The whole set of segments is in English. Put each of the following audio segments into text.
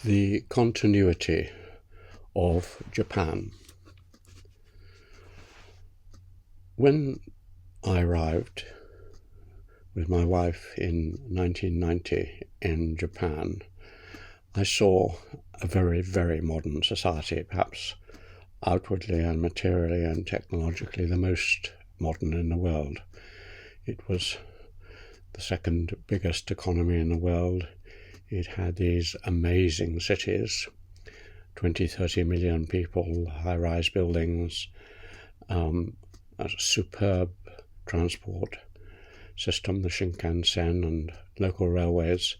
The continuity of Japan. When I arrived with my wife in 1990 in Japan, I saw a very, very modern society, perhaps outwardly and materially and technologically the most modern in the world. It was the second biggest economy in the world. It had these amazing cities, 20, 30 million people, high-rise buildings, a superb transport system, the Shinkansen and local railways.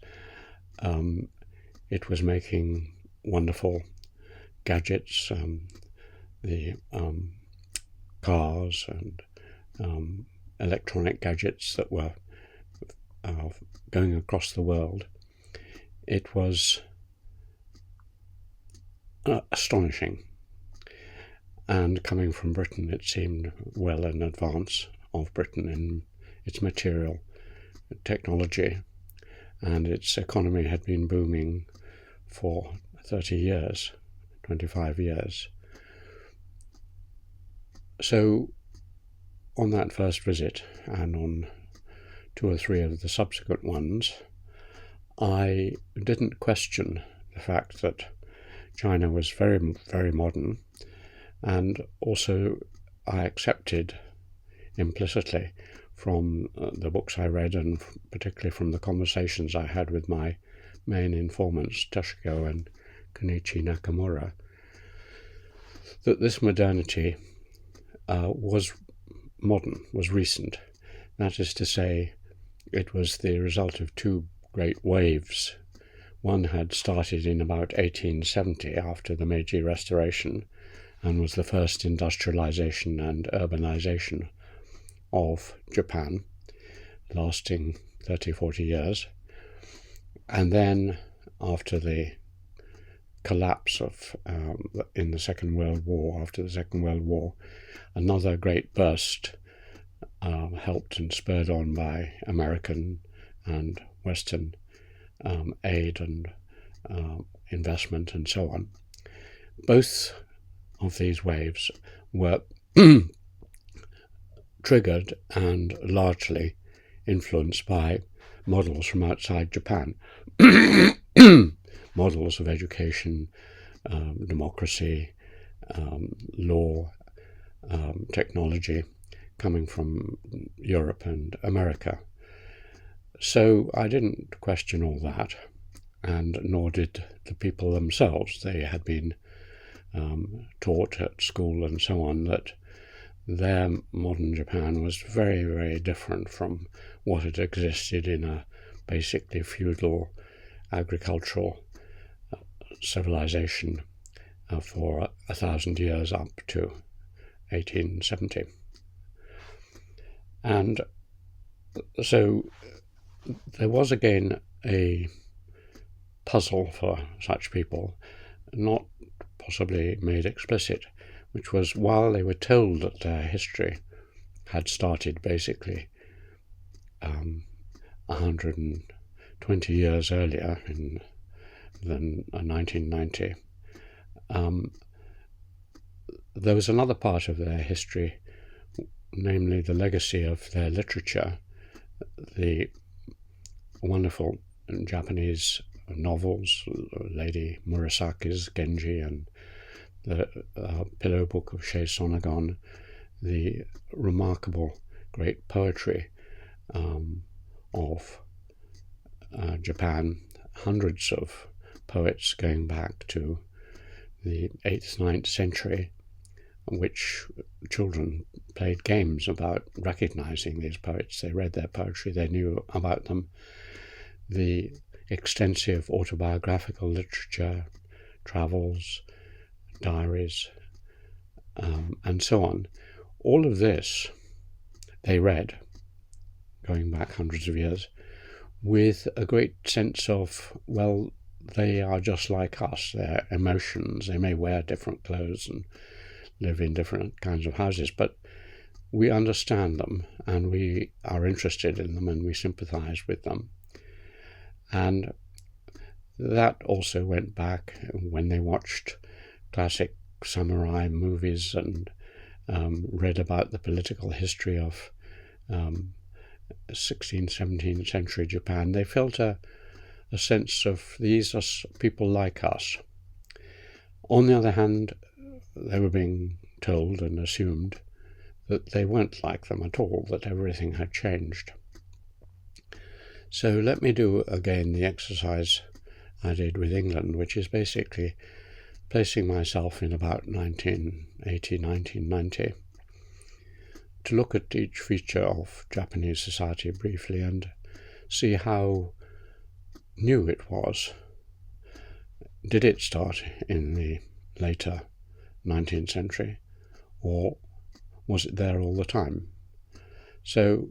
It was making wonderful gadgets, the cars and electronic gadgets that were going across the world. It was astonishing, and coming from Britain, it seemed well in advance of Britain in its material technology, and its economy had been booming for 30 years, 25 years. So on that first visit, and on two or three of the subsequent ones, I didn't question the fact that China was very, very modern, and also I accepted implicitly from the books I read, and particularly from the conversations I had with my main informants, Toshiko and Kenichi Nakamura, that this modernity was modern, was recent. That is to say, it was the result of two great waves. One had started in about 1870 after the Meiji Restoration, and was the first industrialization and urbanization of Japan, lasting 30, 40 years. And then after the collapse of in the Second World War, after the Second World War, another great burst, helped and spurred on by American and Western aid and investment and so on. Both of these waves were triggered and largely influenced by models from outside Japan. Models of education, democracy, law, technology coming from Europe and America. So I didn't question all that, and nor did the people themselves. They had been taught at school and so on that their modern Japan was very, very different from what had existed in a basically feudal agricultural civilization for 1,000 years up to 1870. And so there was again a puzzle for such people, not possibly made explicit, which was, while they were told that their history had started basically 120 years earlier than 1990, there was another part of their history, namely the legacy of their literature, the wonderful Japanese novels, Lady Murasaki's Genji and the Pillow Book of Shei Sonagon, the remarkable great poetry of Japan, hundreds of poets going back to the 8th, 9th century, which children played games about recognizing these poets. They read their poetry, they knew about them. The extensive autobiographical literature, travels, diaries, and so on. All of this they read, going back hundreds of years, with a great sense of, well, they are just like us. Their emotions, they may wear different clothes and live in different kinds of houses, but we understand them and we are interested in them and we sympathize with them. And that also went back when they watched classic samurai movies and read about the political history of 16th, 17th century Japan. They felt a sense of these are people like us. On the other hand, they were being told and assumed that they weren't like them at all, that everything had changed. So let me do again the exercise I did with England, which is basically placing myself in about 1980, 1990, to look at each feature of Japanese society briefly and see how new it was. Did it start in the later 19th century, or was it there all the time? So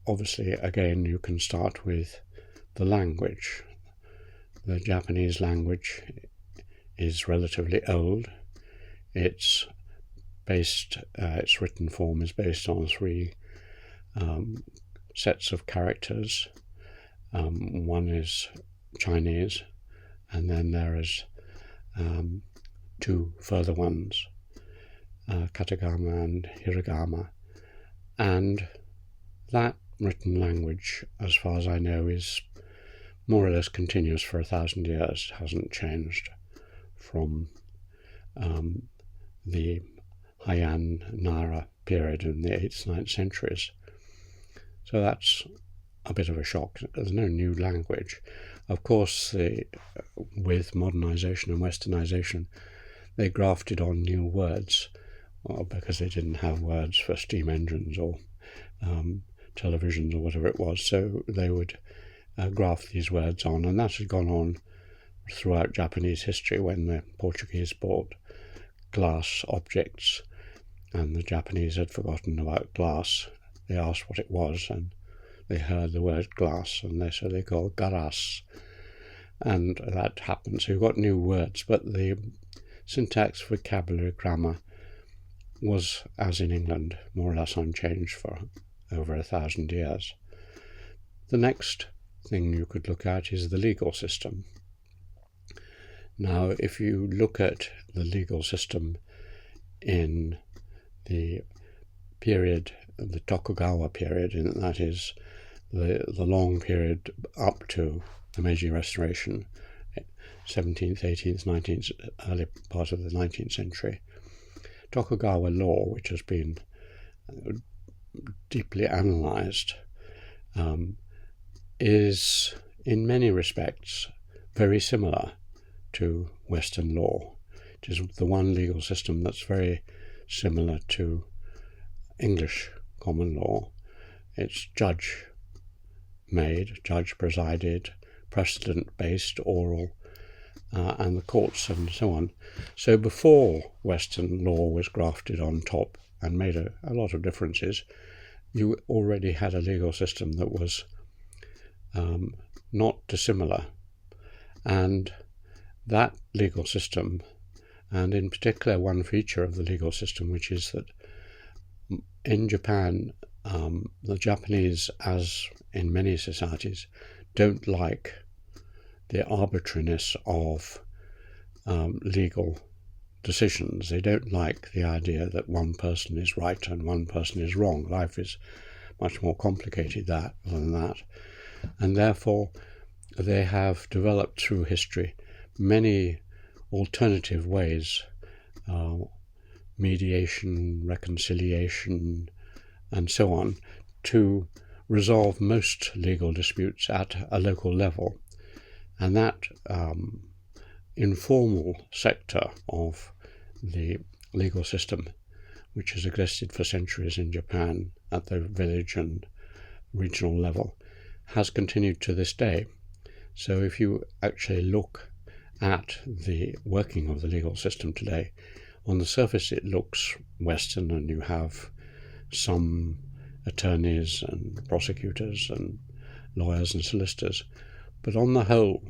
obviously, again, you can start with the language. The Japanese language is relatively old. Its written form is based on three sets of characters. One is Chinese, and then there is two further ones, katakana and hiragana. And that written language, as far as I know, is more or less continuous for 1,000 years. It hasn't changed from the Heian Nara period in the 8th, 9th centuries. So that's a bit of a shock. There's no new language. Of course, with modernization and westernization, they grafted on new words because they didn't have words for steam engines or televisions or whatever it was. So they would graft these words on, and that has gone on throughout Japanese history. When the Portuguese bought glass objects and the Japanese had forgotten about glass, they asked what it was, and they heard the word glass, and so they called garas, and that happened. So you've got new words, but the syntax, vocabulary, grammar was, as in England, more or less unchanged for over 1,000 years. The next thing you could look at is the legal system. Now, if you look at the legal system in the period, the Tokugawa period, and that is the long period up to the Meiji Restoration, 17th, 18th, 19th, early part of the 19th century, Tokugawa law, which has been deeply analysed, is in many respects very similar to Western law. It is the one legal system that's very similar to English common law. It's judge-made, judge-presided, precedent-based, oral, and the courts and so on. So before Western law was grafted on top and made a lot of differences, you already had a legal system that was not dissimilar. And that legal system, and in particular one feature of the legal system, which is that in Japan, the Japanese, as in many societies, don't like the arbitrariness of legal decisions. They don't like the idea that one person is right and one person is wrong. Life is much more complicated than that. And therefore, they have developed through history many alternative ways, mediation, reconciliation, and so on, to resolve most legal disputes at a local level. And that informal sector of the legal system, which has existed for centuries in Japan at the village and regional level, has continued to this day. So if you actually look at the working of the legal system today, on the surface it looks Western, and you have some attorneys and prosecutors and lawyers and solicitors. But on the whole,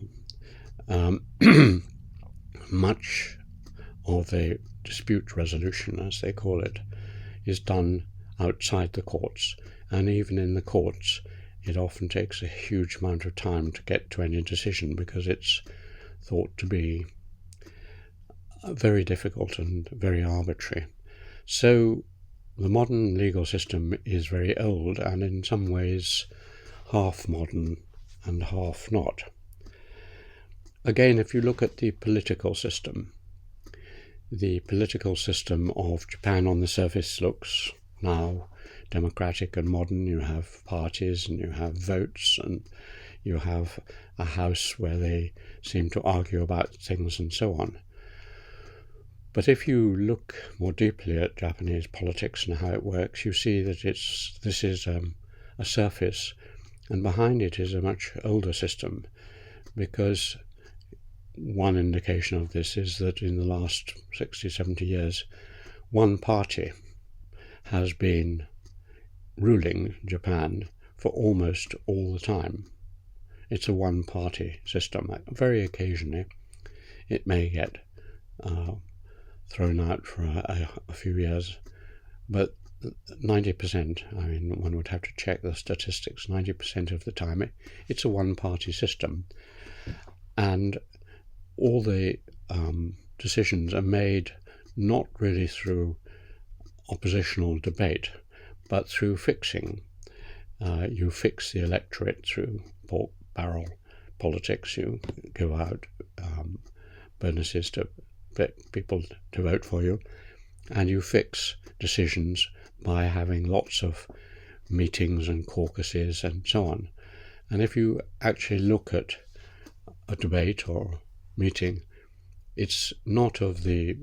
much of the dispute resolution, as they call it, is done outside the courts. And even in the courts, it often takes a huge amount of time to get to any decision, because it's thought to be very difficult and very arbitrary. So the modern legal system is very old and in some ways half modern and half not. Again, if you look at the political system of Japan on the surface looks now democratic and modern. You have parties and you have votes and you have a house where they seem to argue about things and so on. But if you look more deeply at Japanese politics and how it works, you see that this is a surface, and behind it is a much older system, because one indication of this is that in the last 60, 70 years, one party has been ruling Japan for almost all the time. It's a one-party system. Very occasionally, it may get thrown out for a few years, but 90%, I mean, one would have to check the statistics, 90% of the time it's a one-party system. And all the decisions are made not really through oppositional debate, but through fixing. You fix the electorate through pork barrel politics. You give out bonuses to people to vote for you, and you fix decisions by having lots of meetings and caucuses and so on. And if you actually look at a debate or meeting, it's not of the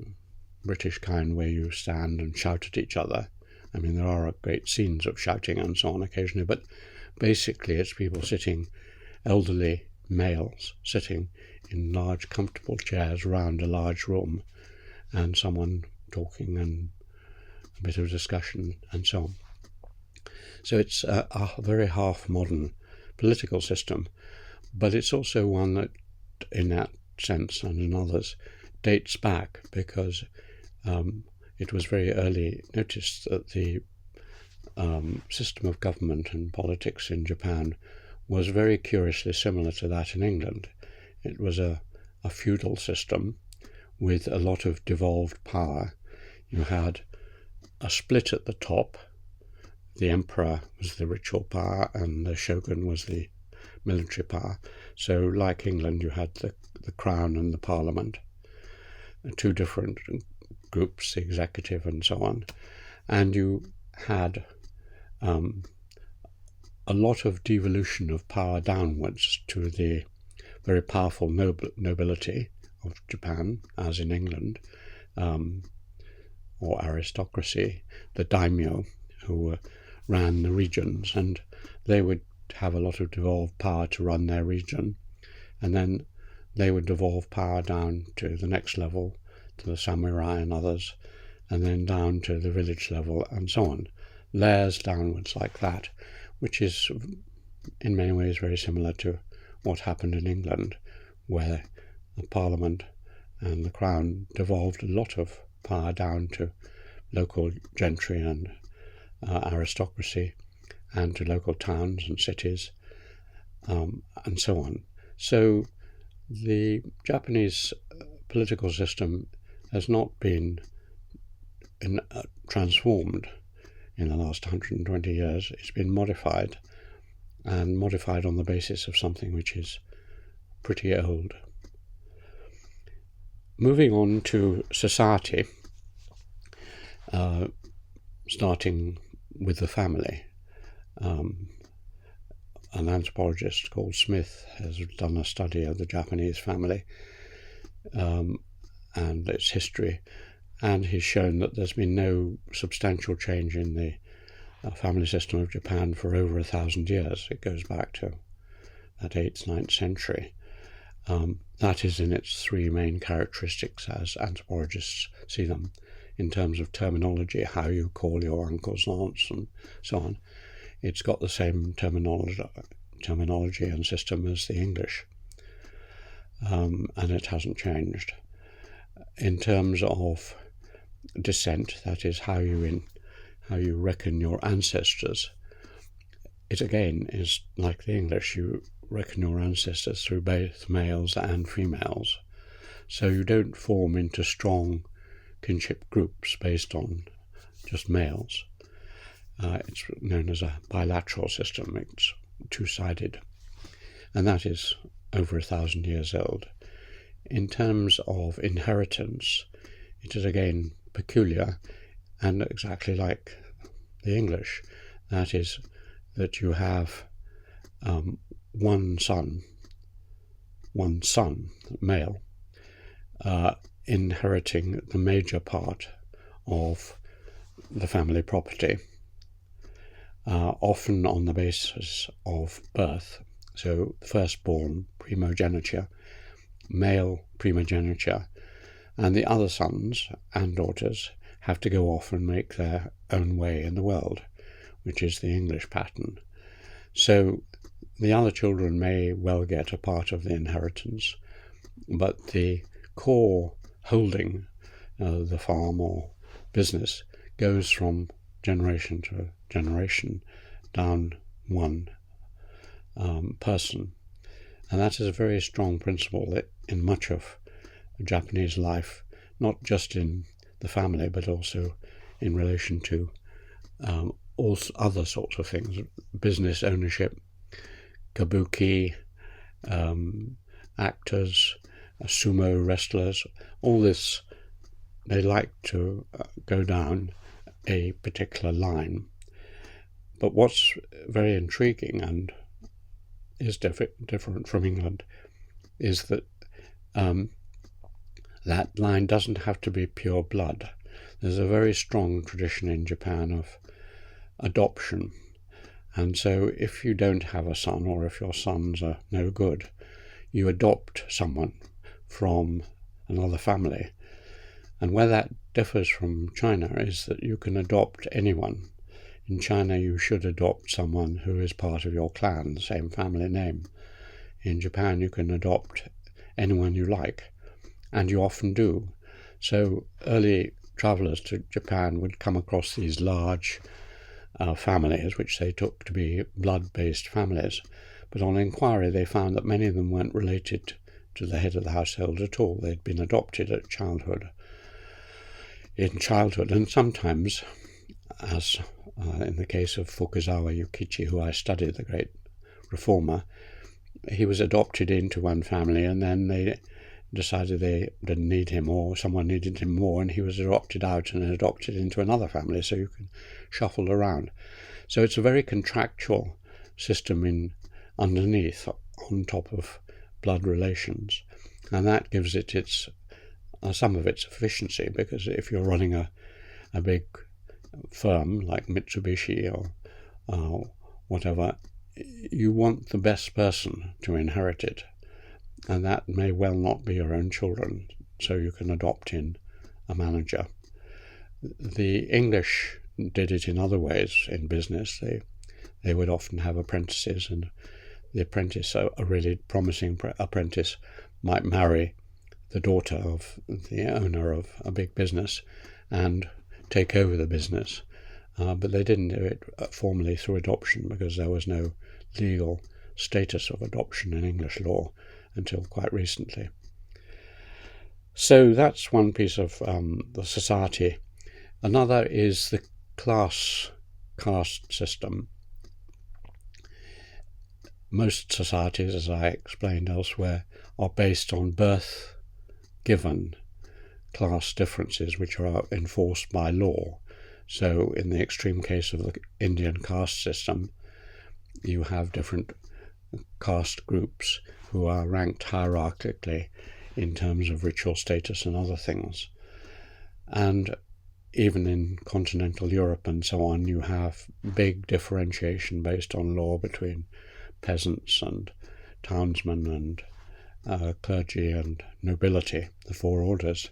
British kind where you stand and shout at each other. I mean, there are great scenes of shouting and so on occasionally, but basically it's people sitting, elderly males sitting in large comfortable chairs around a large room, and someone talking and a bit of discussion and so on. So it's a very half-modern political system, but it's also one that, in that sense and in others, dates back, because it was very early noticed that the system of government and politics in Japan was very curiously similar to that in England. It was a feudal system with a lot of devolved power. You had a split at the top. The emperor was the ritual power and the shogun was the military power. So like England, you had the crown and the parliament, two different groups, the executive and so on. And you had a lot of devolution of power downwards to the very powerful nobility of Japan, as in England, or aristocracy, the daimyo, who ran the regions, and they would have a lot of devolved power to run their region, and then they would devolve power down to the next level, to the samurai and others, and then down to the village level and so on, layers downwards like that, which is in many ways very similar to what happened in England, where the Parliament and the Crown devolved a lot of power down to local gentry and aristocracy, and to local towns and cities, and so on. So the Japanese political system has not been transformed in the last 120 years. It's been modified, and modified on the basis of something which is pretty old. Moving on to society, starting with the family. An anthropologist called Smith has done a study of the Japanese family and its history, and he's shown that there's been no substantial change in the family system of Japan for over 1,000 years. It goes back to that 8th, 9th century. That is in its three main characteristics as anthropologists see them, in terms of terminology, how you call your uncles, aunts, and so on. It's got the same terminology and system as the English, and it hasn't changed. In terms of descent, that is how you reckon your ancestors, it again is like the English. You reckon your ancestors through both males and females. So you don't form into strong kinship groups based on just males. It's known as a bilateral system. It's two-sided, and that is over 1,000 years old. In terms of inheritance, it is again peculiar and exactly like the English. That is, that you have one son, male, inheriting the major part of the family property, often on the basis of birth. So firstborn, primogeniture, male primogeniture, and the other sons and daughters have to go off and make their own way in the world, which is the English pattern. So the other children may well get a part of the inheritance, but the core holding, the farm or business, goes from generation to generation down one person. And that is a very strong principle in much of Japanese life, not just in the family, but also in relation to all other sorts of things, business ownership, kabuki, actors, sumo wrestlers, all this. They like to go down a particular line. But what's very intriguing and is different from England is that that line doesn't have to be pure blood. There's a very strong tradition in Japan of adoption. And so if you don't have a son, or if your sons are no good, you adopt someone from another family. And where that differs from China is that you can adopt anyone. In China, you should adopt someone who is part of your clan, the same family name. In Japan, you can adopt anyone you like, and you often do. So early travellers to Japan would come across these large families, which they took to be blood-based families. But on inquiry, they found that many of them weren't related to the head of the household at all. They'd been adopted in childhood, and sometimes, as in the case of Fukuzawa Yukichi, who I studied, the great reformer, he was adopted into one family, and then they decided they didn't need him, or someone needed him more, and he was adopted out and adopted into another family, so you can shuffle around. So it's a very contractual system underneath, on top of blood relations, and that gives it some of its efficiency, because if you're running a big firm like Mitsubishi or whatever, you want the best person to inherit it, and that may well not be your own children, so you can adopt in a manager. The English did it in other ways in business. They would often have apprentices, and the apprentice, a really promising apprentice, might marry the daughter of the owner of a big business and take over the business. But they didn't do it formally through adoption, because there was no legal status of adoption in English law until quite recently. So that's one piece of the society. Another is the caste system. Most societies, as I explained elsewhere, are based on birth-given class differences which are enforced by law. So in the extreme case of the Indian caste system, you have different caste groups who are ranked hierarchically in terms of ritual status and other things. And even in continental Europe and so on, you have big differentiation based on law between peasants and townsmen and clergy and nobility, the four orders.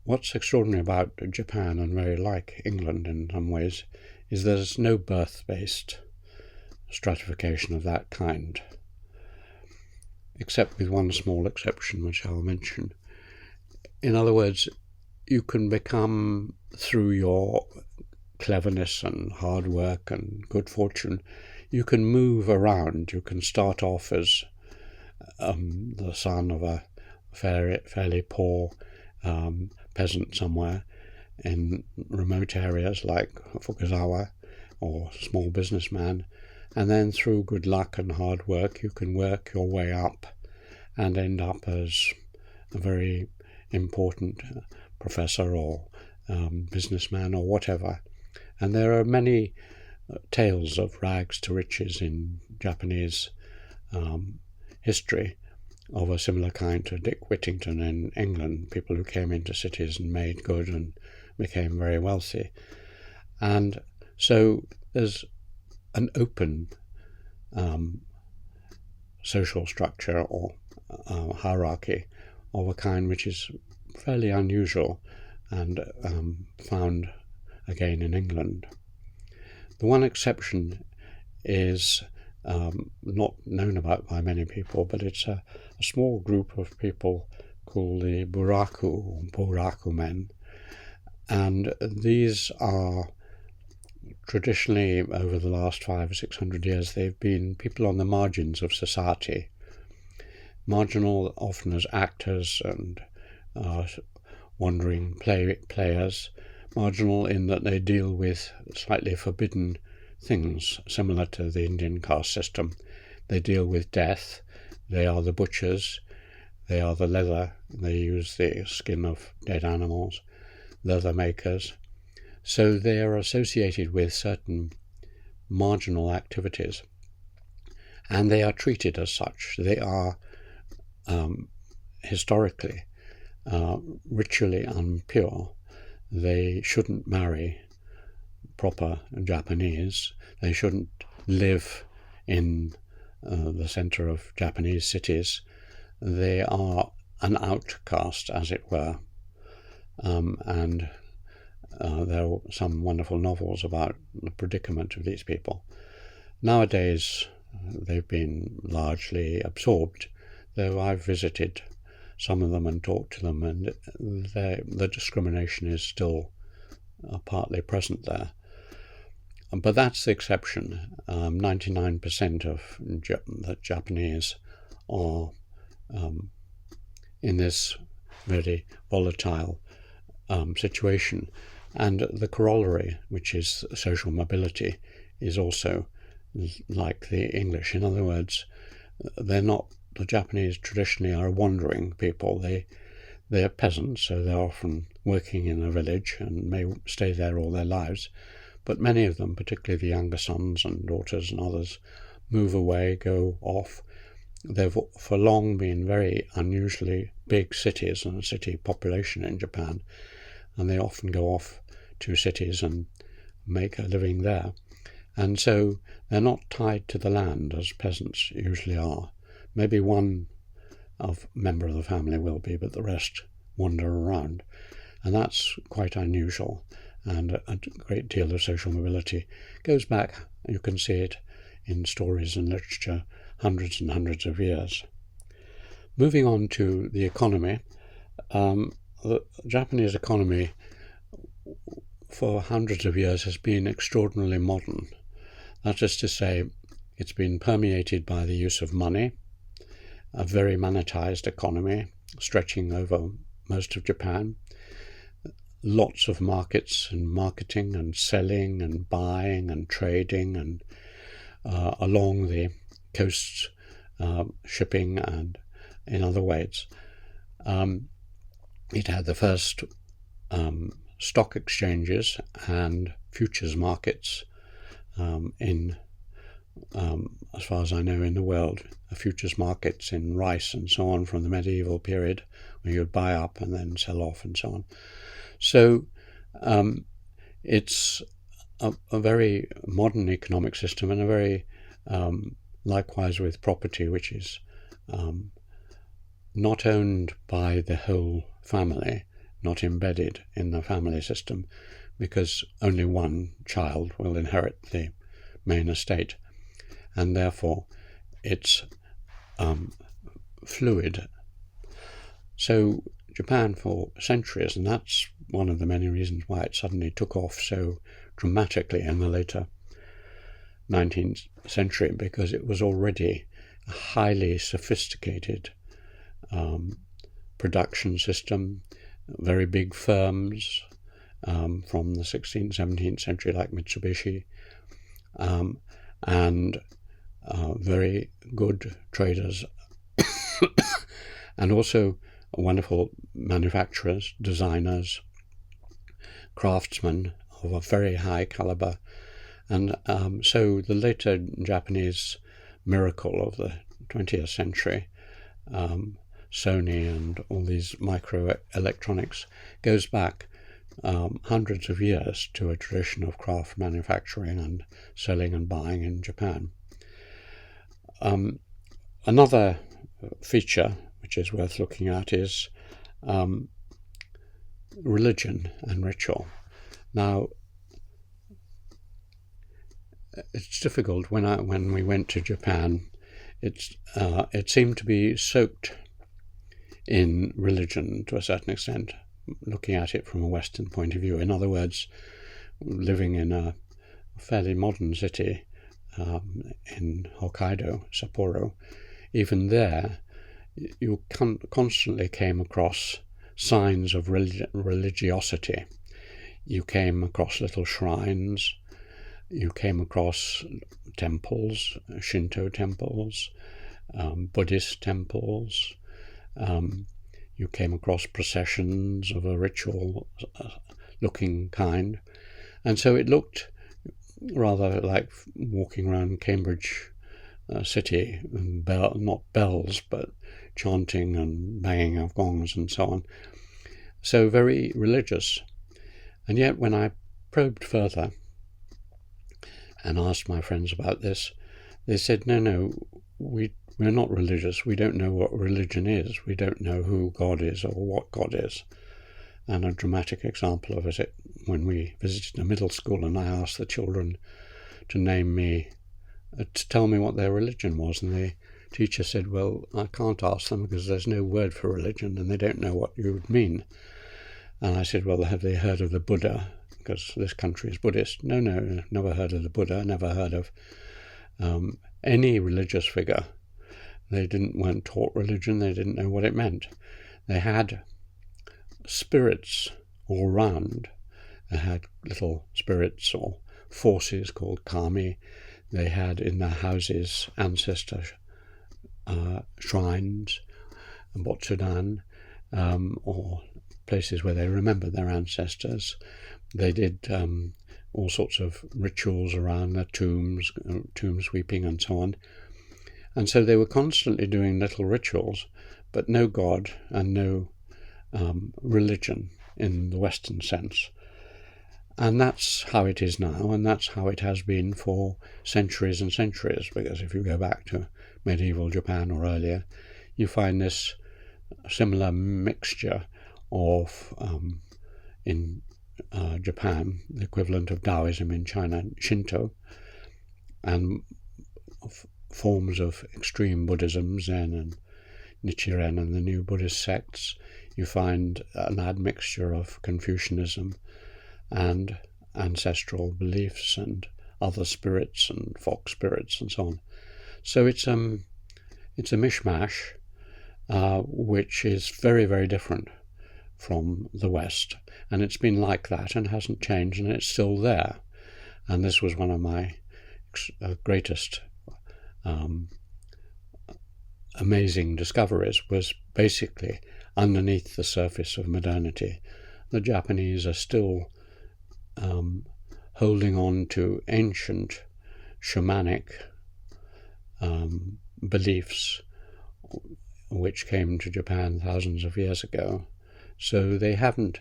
What's extraordinary about Japan, and very like England in some ways, is there's no birth-based stratification of that kind, except with one small exception, which I'll mention. In other words, you can become, through your cleverness and hard work and good fortune, you can move around. You can start off as the son of a fairly poor peasant somewhere in remote areas like Fukuzawa, or small businessman, and then through good luck and hard work you can work your way up and end up as a very important professor or businessman or whatever. And there are many tales of rags to riches in Japanese history of a similar kind to Dick Whittington in England, people who came into cities and made good and became very wealthy. And so there's an open social structure or hierarchy of a kind which is fairly unusual and found again in England. The one exception is not known about by many people, but it's a small group of people called the Buraku men, and these are traditionally, over the last 500 or 600 years, they've been people on the margins of society, marginal often as actors and wandering players, marginal in that they deal with slightly forbidden things, similar to the Indian caste system. They deal with death, they are the butchers, they are the leather, they use the skin of dead animals, leather makers. So they are associated with certain marginal activities, and they are treated as such. They are historically ritually impure. They shouldn't marry proper Japanese. They shouldn't live in the center of Japanese cities. They are an outcast, as it were, and there are some wonderful novels about the predicament of these people. Nowadays, they've been largely absorbed, though I've visited some of them and talked to them, and the discrimination is still partly present there. But that's the exception. 99% of the Japanese are in this very volatile situation. And the corollary, which is social mobility, is also like the English. In other words, the Japanese traditionally are wandering people. They're peasants, so they're often working in a village and may stay there all their lives. But many of them, particularly the younger sons and daughters and others, move away, go off. They've for long been very unusually big cities and a city population in Japan, and they often go off to cities and make a living there. And so they're not tied to the land as peasants usually are. Maybe one member of the family will be, but the rest wander around. And that's quite unusual, and a great deal of social mobility goes back, you can see it in stories and literature, hundreds and hundreds of years. Moving on to the economy, the Japanese economy for hundreds of years has been extraordinarily modern. That is to say, it's been permeated by the use of money, a very monetized economy stretching over most of Japan, lots of markets and marketing and selling and buying and trading, and along the coasts, shipping and in other ways. It had the first stock exchanges and futures markets in, as far as I know, in the world. Futures markets in rice and so on from the medieval period, where you'd buy up and then sell off and so on. So it's a very modern economic system, and a very likewise with property, which is not owned by the whole family, not embedded in the family system, because only one child will inherit the main estate, and therefore it's fluid. So Japan for centuries, and that's one of the many reasons why it suddenly took off so dramatically in the later 19th century, because it was already a highly sophisticated production system, very big firms from the 16th, 17th century like Mitsubishi, and very good traders and also wonderful manufacturers, designers, craftsmen of a very high caliber. And so the later Japanese miracle of the 20th century, Sony and all these microelectronics, goes back hundreds of years to a tradition of craft manufacturing and selling and buying in Japan. Another feature which is worth looking at is religion and ritual. Now, it's difficult. When we went to Japan, it seemed to be soaked in religion to a certain extent, looking at it from a Western point of view. In other words, living in a fairly modern city in Hokkaido, Sapporo, even there, you constantly came across signs of religiosity. You came across little shrines. You came across temples, Shinto temples, Buddhist temples. You came across processions of a ritual-looking kind. And so it looked rather like walking around Cambridge city, not bells, but chanting and banging of gongs and so on. So very religious. And yet when I probed further and asked my friends about this, they said, no, we're not religious. We don't know what religion is. We don't know who God is or what God is. And a dramatic example of it, when we visited a middle school and I asked the children to tell me what their religion was, and the teacher said, well, I can't ask them because there's no word for religion and they don't know what you would mean. And I said, well, have they heard of the Buddha? Because this country is Buddhist. No, never heard of the Buddha, never heard of any religious figure. They weren't taught religion, they didn't know what it meant. They had spirits all round. They had little spirits or forces called kami. They had in their houses ancestor shrines, botsudan, or places where they remembered their ancestors. They did all sorts of rituals around their tombs, tomb sweeping and so on. And so they were constantly doing little rituals, but no God and no religion in the Western sense. And that's how it is now, and that's how it has been for centuries and centuries, because if you go back to medieval Japan or earlier, you find this similar mixture of, in Japan, the equivalent of Taoism in China, Shinto, and forms of extreme Buddhism, Zen and Nichiren and the new Buddhist sects. You find an admixture of Confucianism and ancestral beliefs and other spirits and fox spirits and so on. So it's a mishmash which is very, very different from the West, and it's been like that and hasn't changed, and it's still there. And this was one of my greatest amazing discoveries, was basically underneath the surface of modernity. The Japanese are still holding on to ancient shamanic beliefs which came to Japan thousands of years ago. So they haven't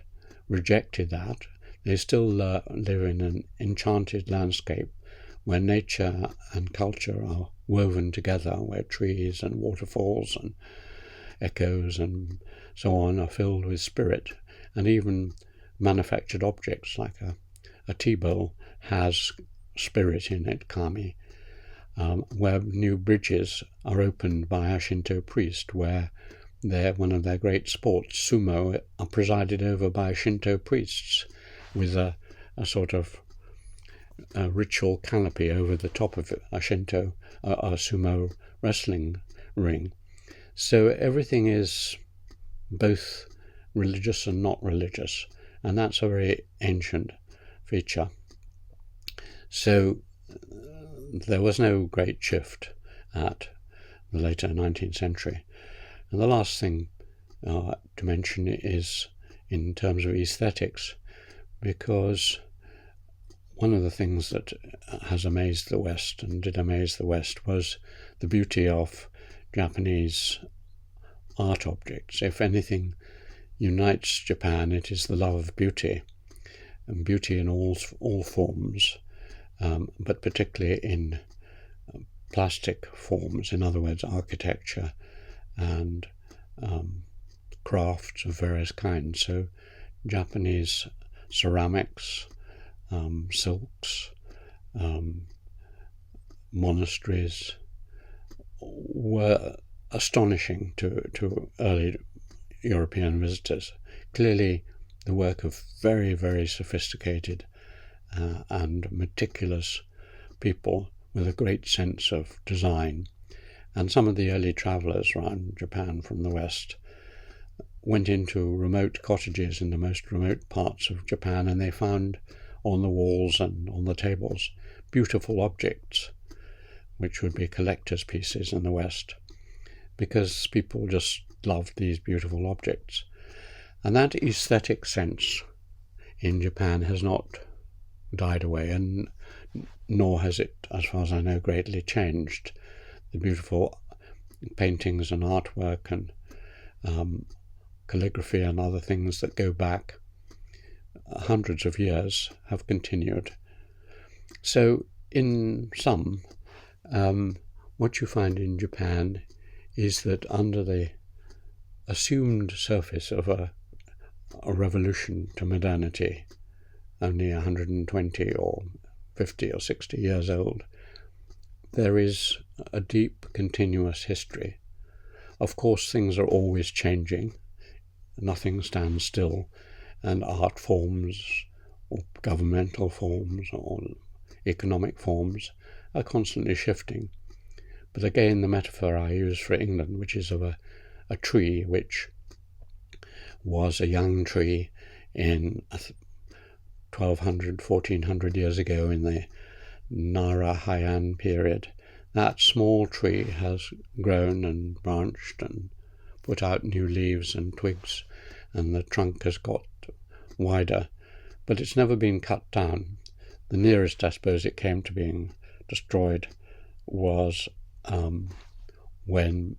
rejected that. They still live in an enchanted landscape where nature and culture are woven together, where trees and waterfalls and echoes and so on are filled with spirit, and even manufactured objects like a tea bowl has spirit in it, kami, where new bridges are opened by a Shinto priest, where one of their great sports, sumo, are presided over by Shinto priests with a sort of ritual canopy over the top of it, a sumo wrestling ring. So everything is both religious and not religious, and that's a very ancient feature. So there was no great shift at the later 19th century. And the last thing to mention is in terms of aesthetics, because one of the things that has amazed the West and did amaze the West was the beauty of Japanese art objects. If anything unites Japan, it is the love of beauty, and beauty in all forms, but particularly in plastic forms, in other words, architecture and crafts of various kinds. So Japanese ceramics, silks, monasteries were astonishing to early European visitors. Clearly the work of very, very sophisticated and meticulous people with a great sense of design. And some of the early travellers around Japan from the West went into remote cottages in the most remote parts of Japan, and they found on the walls and on the tables beautiful objects which would be collector's pieces in the West, because people just loved these beautiful objects. And that aesthetic sense in Japan has not died away, and nor has it, as far as I know, greatly changed. The beautiful paintings and artwork and calligraphy and other things that go back hundreds of years have continued. So in sum, what you find in Japan is that under the assumed surface of a revolution to modernity, only 120 or 50 or 60 years old, there is a deep, continuous history. Of course, things are always changing. Nothing stands still, and art forms or governmental forms or economic forms are constantly shifting. But again, the metaphor I use for England, which is of a tree which was a young tree in 1200, 1400 years ago in the Nara Heian period, that small tree has grown and branched and put out new leaves and twigs, and the trunk has got wider, but it's never been cut down. The nearest, I suppose, it came to being destroyed was when,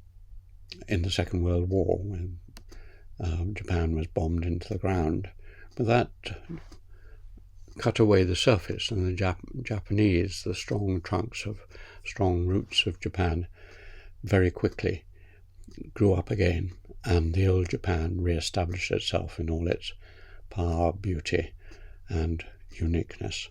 in the Second World War, when Japan was bombed into the ground. But that cut away the surface, and the Japanese, the strong roots of Japan, very quickly grew up again, and the old Japan re-established itself in all its power, beauty, and uniqueness.